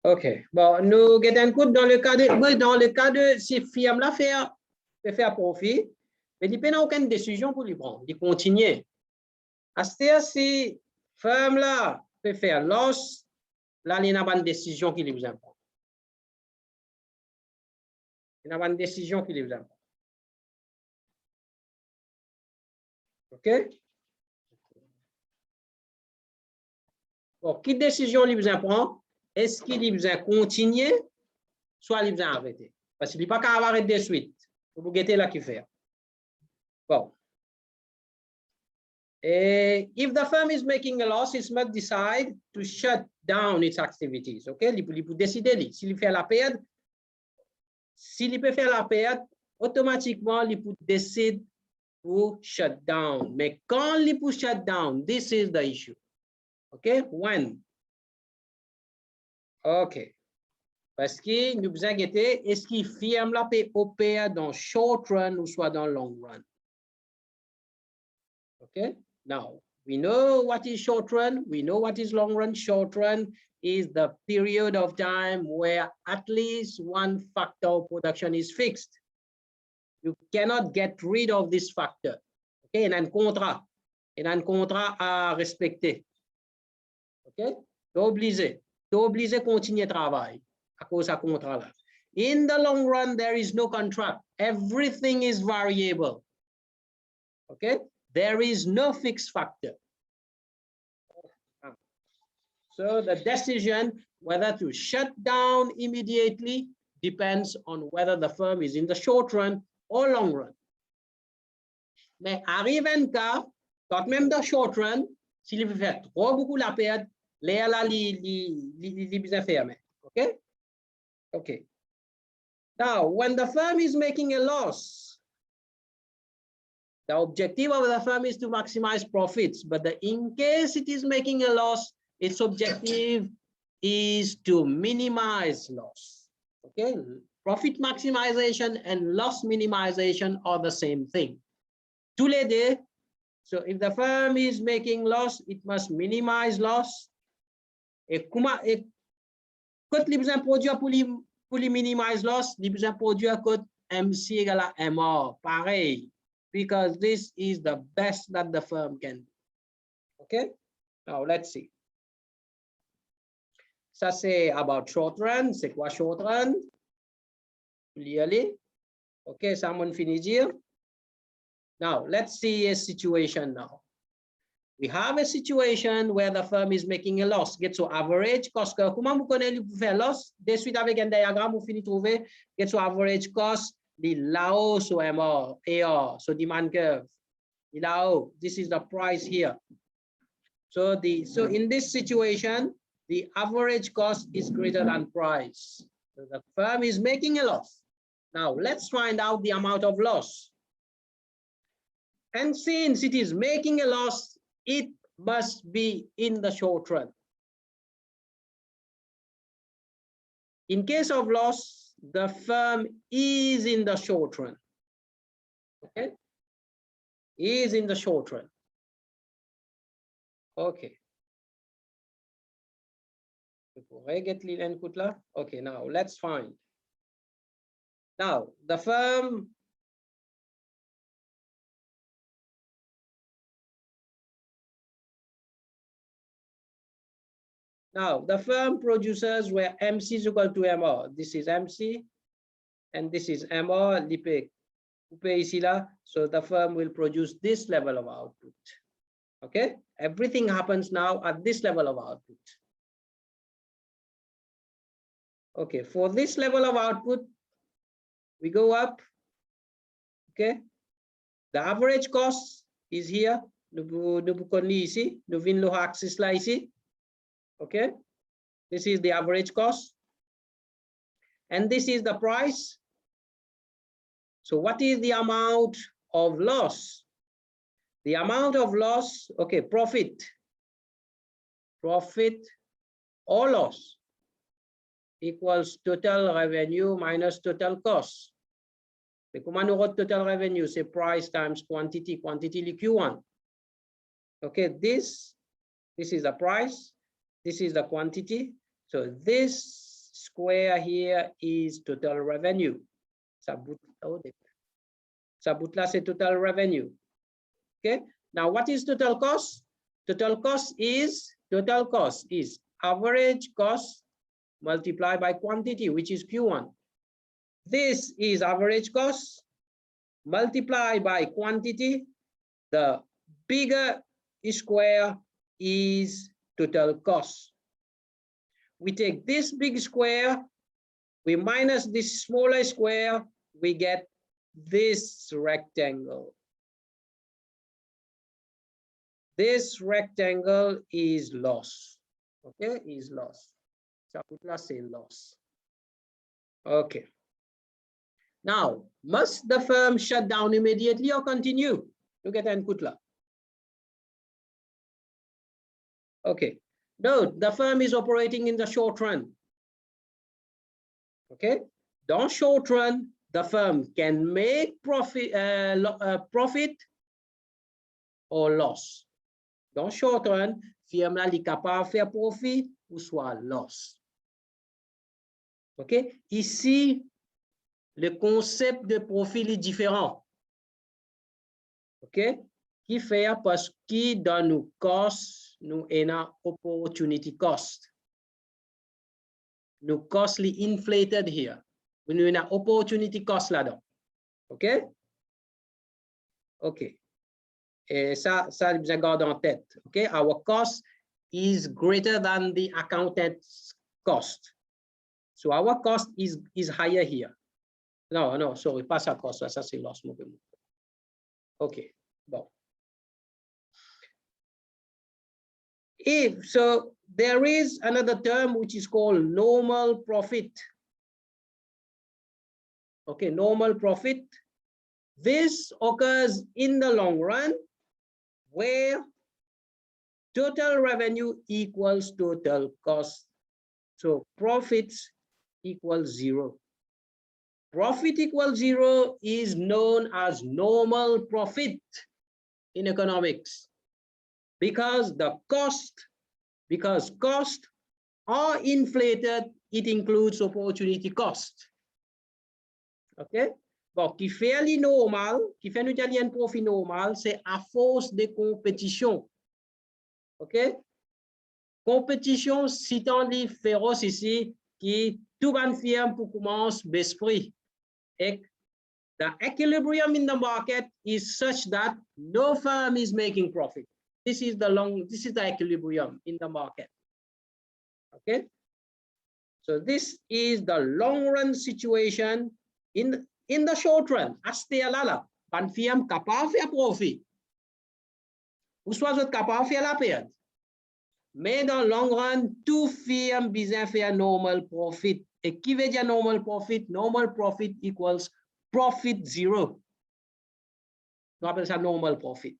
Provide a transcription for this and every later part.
OK. Bon, nous avons dans le cas de si firme là faire profit, mais il n'a aucune décision pour lui prendre. Il continue. C'est-à-dire si firme là peut faire loss, là il n'a pas une décision qui lui prend. Il n'a pas une décision qui lui prend. OK? Bon, quelle décision lui prend? Est-ce qu'il lui continuer, soit lui arrêter? Parce qu'il n'est pas qu'à arrêter de suite. Vous guettez là qui fait. Bon. If the firm is making a loss, it must decide to shut down its activities. OK? Il peut décider, s'il fait la perte, s'il peut faire la perte, automatiquement, il peut décider pour shut down. Mais quand il peut shut down, this is the issue. OK? When? OK. Parce que nous besoin guetter, est-ce qu'il firme la peut opérer dans short run ou soit dans long run? OK? Now, we know what is short run. We know what is long run. Short run is the period of time where at least one factor of production is fixed. You cannot get rid of this factor. Okay, il y a un contrat. Il y a un contrat à respecter. OK? Tu es obligé de continuer à travailler à cause de ce contrat-là. In the long run, there is no contract. Everything is variable. Okay? There is no fixed factor. So the decision whether to shut down immediately depends on whether the firm is in the short run or long run. Mais arrive un cas, quand même dans short run, s'il veut faire trop beaucoup la perte, l'air là, il bien fermé. Okay? Okay. Now, when the firm is making a loss, the objective of the firm is to maximize profits, but in case it is making a loss, its objective is to minimize loss. Okay, profit maximization and loss minimization are the same thing. Tous les deux. So if the firm is making loss, it must minimize loss. Et comment quand les besoins produits pour les minimize loss, les besoins produits à code MC égale à MR, pareil. Because this is the best that the firm can do. Okay, now let's see. Ça c'est about short run. C'est quoi short run? Clearly. Okay, someone finish here. Now let's see a situation now. We have a situation where the firm is making a loss. Get to average cost. Comment vous connaissez pour faire loss? De suite avec un diagramme, vous finissez trouver get to average cost. The Lao so MR, AR, so demand curve. The Lao, this is the price here. So in this situation, the average cost is greater than price. So the firm is making a loss. Now let's find out the amount of loss. And since it is making a loss, it must be in the short run. In case of loss, the firm is in the short run. Okay, is in the short run. Okay. Okay, now let's find. Now the firm produces where MC is equal to MR. This is MC and this is MR. So the firm will produce this level of output. Okay, everything happens now at this level of output. Okay, for this level of output, we go up. Okay, the average cost is here. Okay, this is the average cost. And this is the price. So what is the amount of loss? The amount of loss, okay, profit or loss equals total revenue minus total cost. The command word total revenue, say price times quantity Q1. Okay, this is the price, this is the quantity. So this square here is total revenue. Ça bout là, c'est total revenue. Okay. Now, what is total cost? Total cost is average cost multiplied by quantity, which is Q1. This is average cost multiplied by quantity. The bigger square is total cost. We take this big square, we minus this smaller square, we get this rectangle. This rectangle is loss. Okay, is loss. So let's say loss. Okay. Now, must the firm shut down immediately or continue? Look at Kutla. Okay. No, the firm is operating in the short run. Okay. Dans short run, the firm can make profit, profit or loss. Dans short run, firme là est capable de faire profit ou soit loss. Ok. Ici, le concept de profil est différent. OK? Qui fait parce que dans nos costs, nous avons opportunity cost. Nos costs sont inflated here. Nous avons opportunity cost là-dedans. OK? OK. Et ça, je garde en tête. OK? Our cost is greater than the accountant's cost. So our cost is higher here. No, sorry, pas ça cost, ça c'est loss. OK, bon. So there is another term which is called normal profit. Okay, normal profit. This occurs in the long run where total revenue equals total cost. So profits equals 0. Profit equals 0 is known as normal profit in economics because costs are inflated, it includes opportunity cost. OK? Bon, qui fait le normal, qui fait un profit normal, c'est à force de compétition. OK? Compétition, citant les féroces ici, qui tout bonne firme pour commencer d'esprit. The equilibrium in the market is such that no firm is making profit. This is the equilibrium in the market. Okay. So this is the long run situation. In the short run, aste alala, ban firme capable faire profit. Ou soit capable faire la perte. Mais dans le long run, tout firme besoin faire normal profit. Et qui veut dire normal profit? Normal profit equals profit 0. On appelle ça normal profit.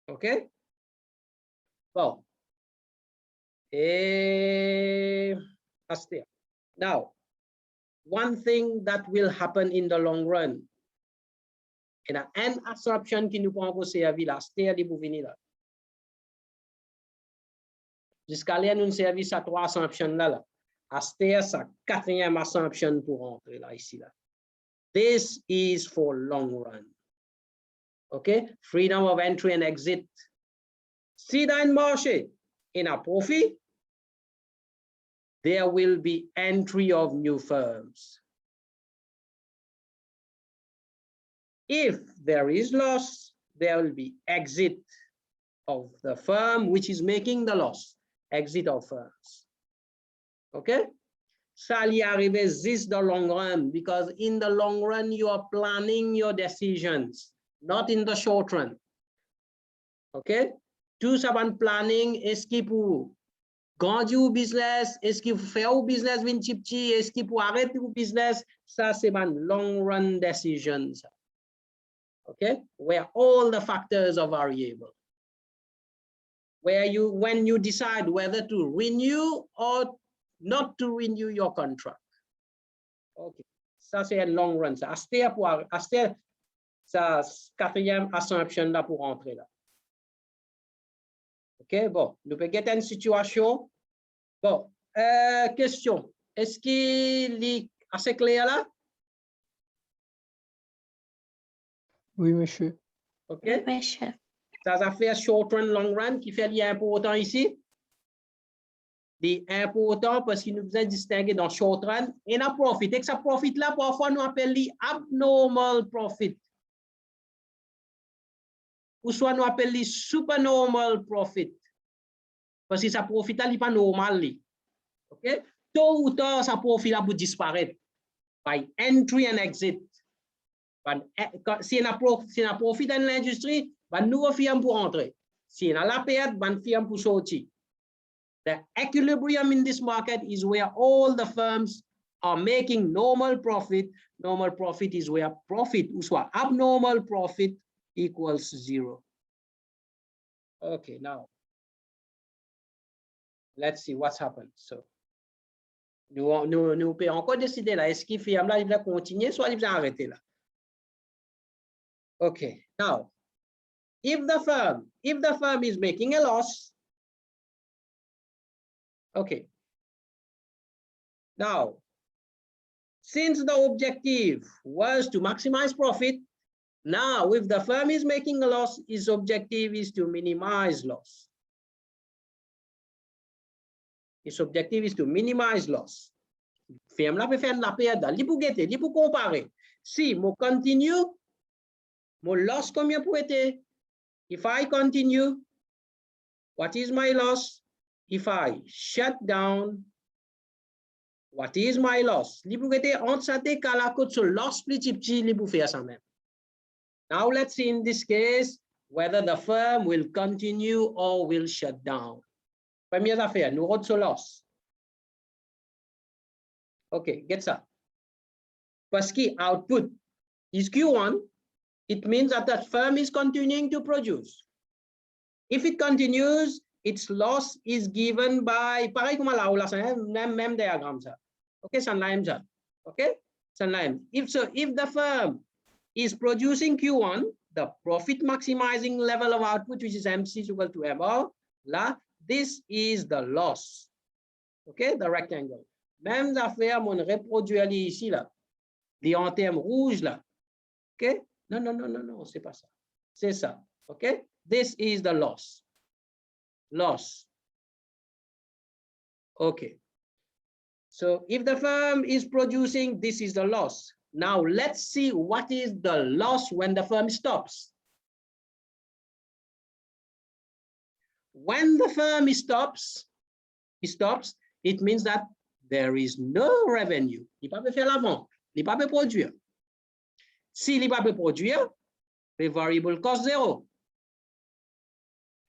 OK? Bon. Et now, one thing that will happen in the long run, et un assumption qui nous prend pour servir là, c'est pour venir là. Jusqu'à là, nous service à 3 assumptions là. Aster, sa 4e assumption pour rentrer là, ici là. This is for long run. Okay, freedom of entry and exit. Si dans un marché, in a profit, there will be entry of new firms. If there is loss, there will be exit of the firm which is making the loss. Exit of firms. Okay? Ça y arrive this the long run because in the long run you are planning your decisions, not in the short run. Okay? Tout ça van planning est-ce qu'il pour grandir au business, est-ce qu'il faut faire au business vin petit, est-ce qu'il pour arrêter au business, ça c'est van long run decisions. Okay? Where all the factors are variable. Where when you decide whether to renew or not to renew your contract. OK. Ça, c'est un long run. Ça, Aster, ça, 4e assumption là pour entrer là. OK, bon. Nous pouvons get une situation. Bon, question. est-ce qu'il est assez clair là? Oui, monsieur. OK? Oui, chef. Ça fait short run, long run qui fait l'important ici. L'important parce qu'il nous a distingué dans short run et dans profit. Et que ça profit là, parfois nous appelons abnormal profit. Ou soit nous appelons supernormal profit. Parce que ça profit là, il n'est pas normal. OK? Tôt ou tard, ça profit là pour disparaître. By entry and exit. Si on a profit dans l'industrie, ben nouveau firme pour entrer. Si on a la perte, ben firme pour sortir. The equilibrium in this market is where all the firms are making normal profit. Normal profit is where profit, ou soit abnormal profit, equals 0. Okay, now let's see what's happened. So, nous pouvons encore décider là, est-ce qu'il firme là, il va continuer, soit il va arrêter là. Okay, now, if the firm is making a loss, okay. Now, since the objective was to maximize profit, now if the firm is making a loss, its objective is to minimize loss. Its objective is to minimize loss. Firme là peut faire la perte, il peut guetter, il peut comparer. Si je continue, mon loss combien pour être? If I continue, what is my loss? If I shut down, what is my loss? Li pou gete entre sa te kala kote so loss pli petit li pou faire ça même. Now let's see in this case whether the firm will continue or will shut down. Première affaire, nous rot so loss. Okay, get ça. Parce que output is Q1, it means that that firm is continuing to produce. If it continues, its loss is given by, pareil comme là, même diagramme ça. Okay, ça n'a ça. Okay, ça n'a if the firm is producing Q1, the profit maximizing level of output, which is MC is equal to MR, là, this is the loss. Okay, the rectangle. Même affaire, mon reproduire ici là, les en termes rouges là. Okay, non, c'est pas ça. C'est ça. Okay, this is the loss. Loss. Okay. So if the firm is producing, this is the loss. Now let's see what is the loss when the firm stops. When the firm stops, it means that there is no revenue. Il ne peut pas faire la vente, il ne peut pas produire. S'il ne peut pas produire, the variable cost 0.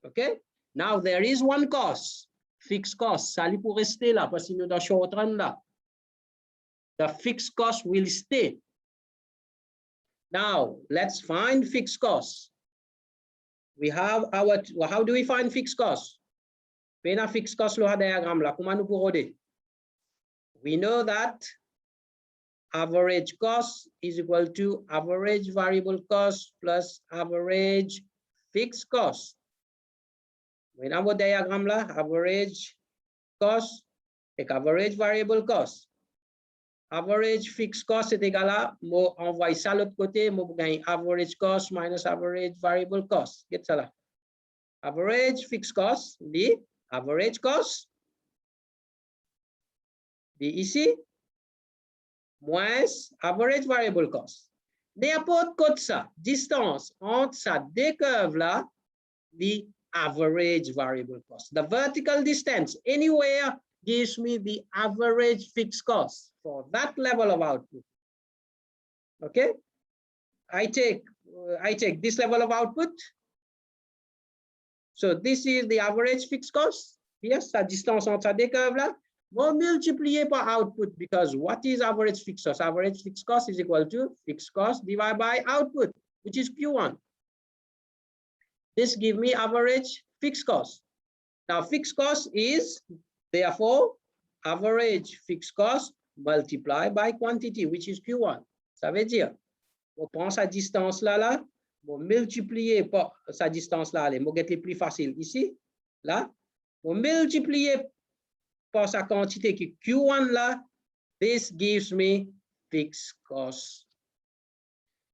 Okay? Now there is one cost, fixed cost. Ça lui pour rester là parce que nous dans short run là. The fixed cost will stay. Now let's find fixed costs. We have our, how do we find fixed costs? Pena fixed cost lo diagram là. Comment nous pour roder? We know that average cost is equal to average variable cost plus average fixed cost. When our diagram là, average cost et average variable cost. Average fixed cost est égal à, moi envoie ça l'autre côté, moi gagne average cost minus average variable cost. Get ça là. Average fixed cost, dit average cost, dit ici, moins average variable cost. N'importe quoi ça, distance entre ça deux curves là, dit average variable cost. The vertical distance anywhere gives me the average fixed cost for that level of output. Okay, I take this level of output. So this is the average fixed cost. Yes, la distance entre ces deux curves là. Bon, multiplier par output, because what is average fixed cost? Average fixed cost is equal to fixed cost divided by output, which is Q1. This gives me average fixed cost. Now fixed cost is therefore average fixed cost multiplied by quantity, which is Q1. Ça veut dire, on prend sa distance là, on multiplier par sa distance là, on va être plus facile ici, là, on multiplier par sa quantité qui Q1 là, This gives me fixed cost.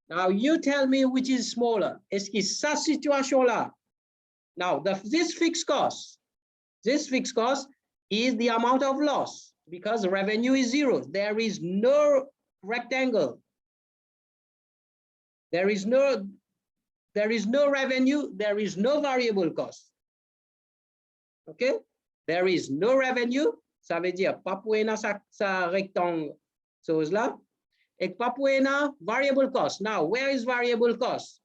Now you tell me which is smaller. Est-ce que sa situation là? Now this fixed cost is the amount of loss because revenue is 0. There is no rectangle. There is no revenue. There is no variable cost. Okay? There is no revenue. Ça veut dire pas pour sa rectangle chose là. Et pas pour variable cost. Now, where is variable cost?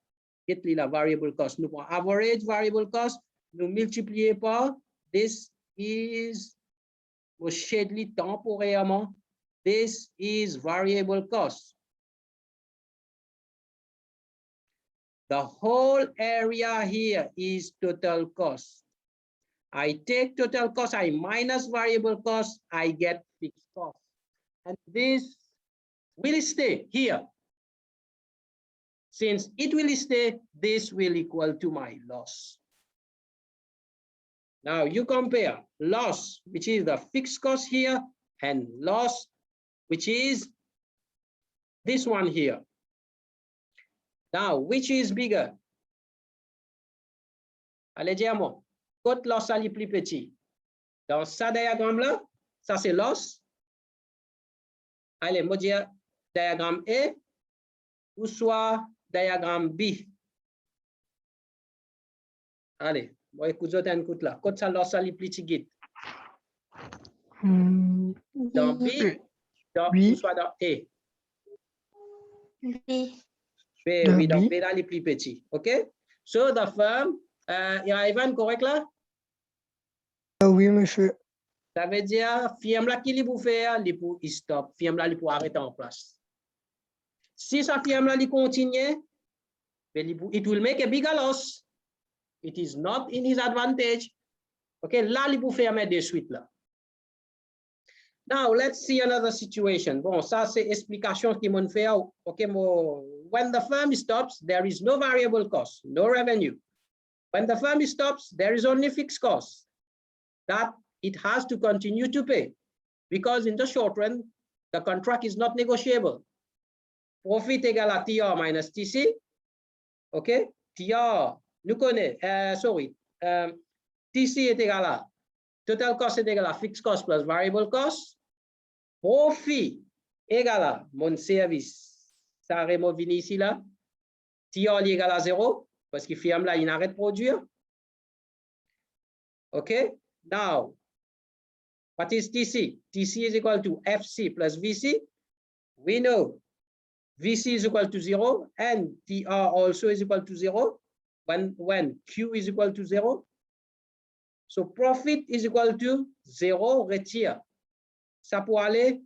Get la variable cost. Nous prenons average variable cost. Nous multiplier par this is shadely temporairement. This is variable cost. The whole area here is total cost. I take total cost, I minus variable cost, I get fixed cost. And this will stay here. Since it will stay, this will equal to my loss. Now you compare loss, which is the fixed cost here, and loss, which is this one here. Now, which is bigger? Allez, dis-moi, côté loss est plus petit. Dans ce diagramme-là, ça c'est loss. Allez, moi dire diagramme A ou soit diagramme B. Allez, moi écoute là. Côté ça loss est plus petit. Dans B, ou soit dans A. B. Oui, donc B là est plus petit. OK? So the firm, Ivan, correct là? Oui, monsieur. Ça veut dire, firme là qui li pour faire, li pour stop, firme là li pour arrêter en place. Si sa firme là li continue, it will make a bigger loss. It is not in his advantage. Okay, là li pour fermer de suite là. Now let's see another situation. Bon, ça c'est explication qui m'ont fait. Okay, when the firm stops, there is no variable cost, no revenue. When the firm stops, there is only fixed cost that it has to continue to pay, because in the short run, the contract is not negotiable. Profit égale à TR minus TC. OK? TR, nous connaissons, TC est égal à total cost est égal à fixed cost plus variable cost. Profit égal à mon service. Ça remonte ici là. TR est égal à 0 parce qu'il firme là, il arrête de produire. OK? Now, what is TC? TC is equal to FC plus VC. We know VC is equal to 0 and TR also is equal to 0 when Q is equal to 0. So profit is equal to 0, retire. Ça pour aller,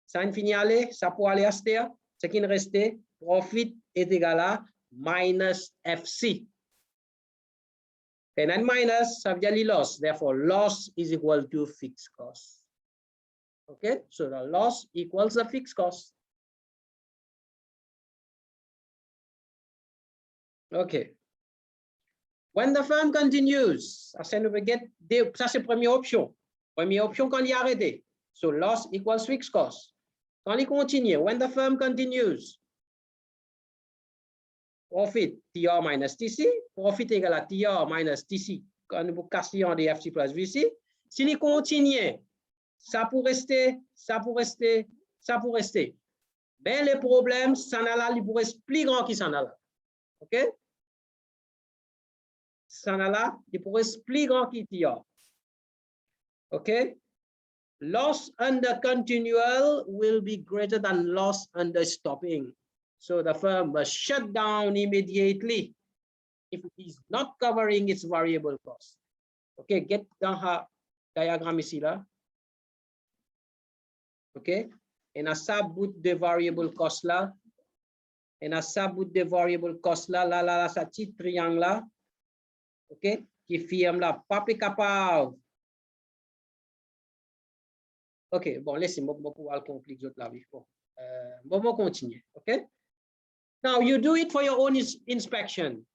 ça infini aller, ça pour aller à terre, ce qui ne restait, profit est égal à minus FC. And then minus, ça veut dire loss. Therefore, loss is equal to fixed cost. Okay, so the loss equals the fixed cost. Okay. When the firm continues, ça c'est la première option. Première option quand il est arrêté. So loss equals fixed cost. Quand il continue, when the firm continues, profit TR minus TC, profit égal à TR minus TC, quand nous cassons des FC plus VC. S'il continue, ça peut rester, ça peut rester, ça peut rester. Mais le problème, ça n'a là, il pourrait être plus grand qui s'en a là. OK? Ça n'a là, il pourrait être plus grand qui TR. OK? Loss under continual will be greater than loss under stopping. So the firm must shut down immediately if it is not covering its variable cost. Okay, get dans le diagramme ici là. Okay, et à sa bout de variable cost là, et à sa bout de variable cost là, là, sa petit triangle là. Okay, qui firme là, pas capable. OK, bon, laissez-moi pouvoir compliquer la vie. Bon, on continue. OK? Now, you do it for your own inspection.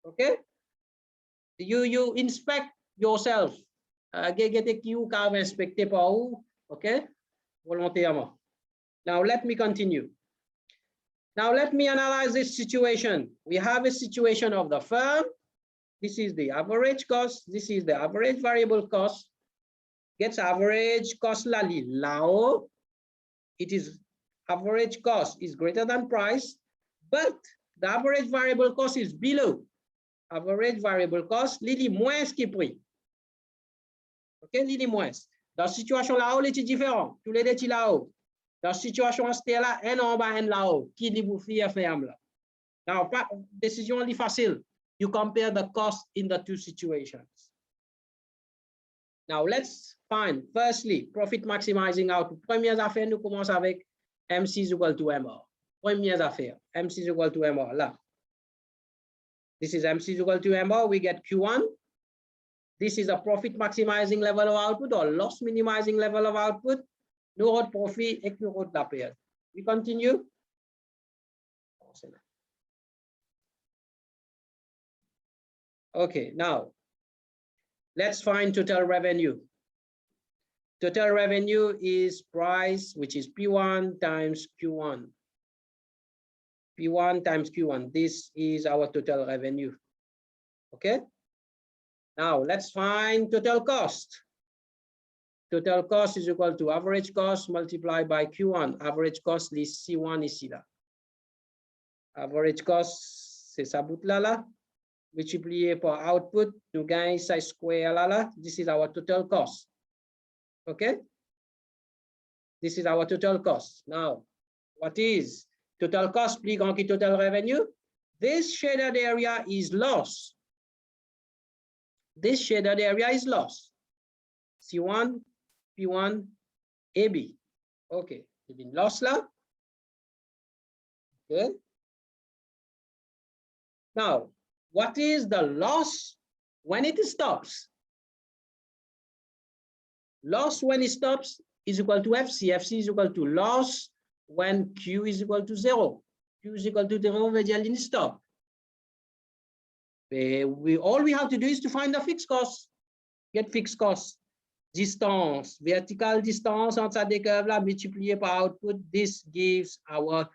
OK? You inspect yourself. Get you can inspect par où. OK? volontairement. Now, let me continue. Now, let me analyze this situation. We have a situation of the firm. This is the average cost. This is the average variable cost. Gets average cost lali lao. It is average cost is greater than price, but the average variable cost is below. Average variable cost, lili moins qui prix. Ok, lili moins. Dans la situation là-haut, les différents. Tous les deux là-haut. Dans la situation là, un en bas, un là-haut. Qui dit vous faire ferme là? Now, décision est facile. You compare the cost in the two situations. Now, let's find, firstly, profit maximizing output. Première affaire, nous commençons avec MC is equal to MR. Première affaire, MC is equal to MR. Là. This is MC is equal to MR. We get Q1. This is a profit maximizing level of output or loss minimizing level of output. Nous avons profit et nous avons la perte. We continue. Okay, now let's find total revenue. Total revenue is price, which is P1 times Q1. P1 times Q1. This is our total revenue. Okay. Now let's find total cost. Total cost is equal to average cost multiplied by Q1. Average cost is C1 ici là. Average cost, c'est ça bout là. Multiplié par output, nous gagnons ça square là. This is our total cost. Okay. This is our total cost. Now, what is total cost plus grand que total revenue? This shaded area is loss. This shaded area is loss. C1, P1, AB. Okay. It's been loss là. Okay. Now, what is the loss when it stops? Loss when it stops is equal to FC. FC is equal to loss when Q is equal to 0. Q is equal to 0, veut dire stop. All we have to do is to find the fixed cost. Get fixed cost. Distance, vertical distance entre des curves là, multiplié par output. This gives our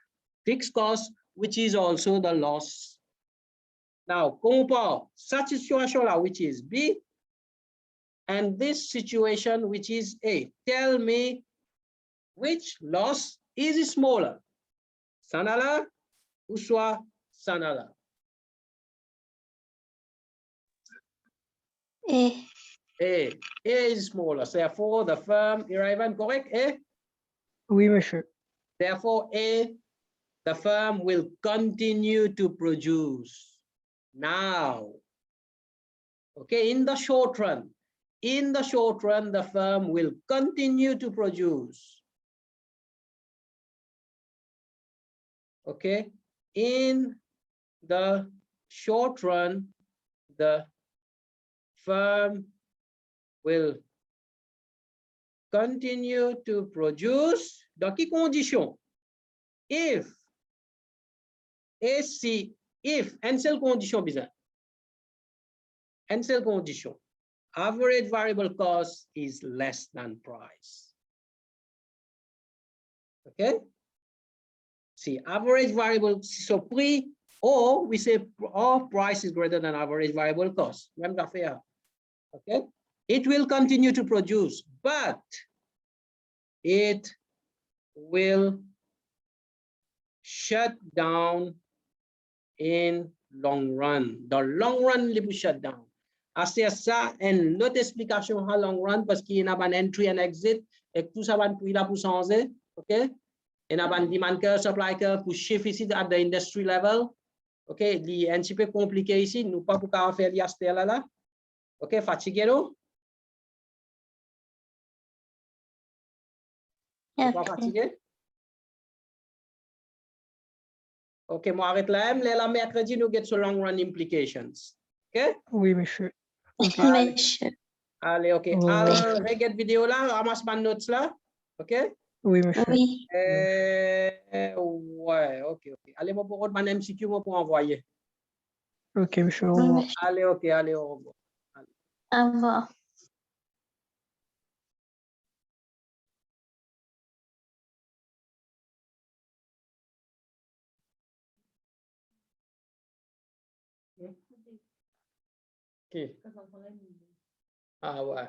fixed cost, which is also the loss. Now, compare such situation là, which is B, and this situation, which is A. Tell me which loss is smaller, Sanala ou soit Sanala? A. A is smaller. Therefore, the firm, Ivan, correct? A? Oui, monsieur. Therefore, A, the firm will continue to produce. Now, okay, in the short run, the firm will continue to produce. Okay, in the short run, the firm will continue to produce. Dans quelles conditions? If, if, and seule condition bizarre. And seule condition. Average variable cost is less than price. Okay. See, average variable, so prix, or we say or price is greater than average variable cost. Même d'affaire. Okay. It will continue to produce, but it will shut down in long run. The long run, it will shut down. C'est ça, une autre explication à long run parce qu'il y a un entry and exit et tout ça va pour là pour changer, ok? Il y a un demand curve, supply curve pour shift ici at the industry level, ok? Il est un petit peu compliqué ici, nous pas pour faire l'IASTER là, ok? Fatigué non? Pas fatigué? Ok, moi arrête là, la mercredi nous get so long run implications, ok? Oui, monsieur. Monsieur. Allez, ok. Oh. Regarde vidéo là, ramasse ma notes là. OK? Oui, monsieur. Oui. Ouais, ok. Allez, moi pour autre MCQ, moi pour envoyer. Ok, monsieur. Au revoir. Allez, ok, allez, au revoir. Au revoir. Qui? Ah ouais.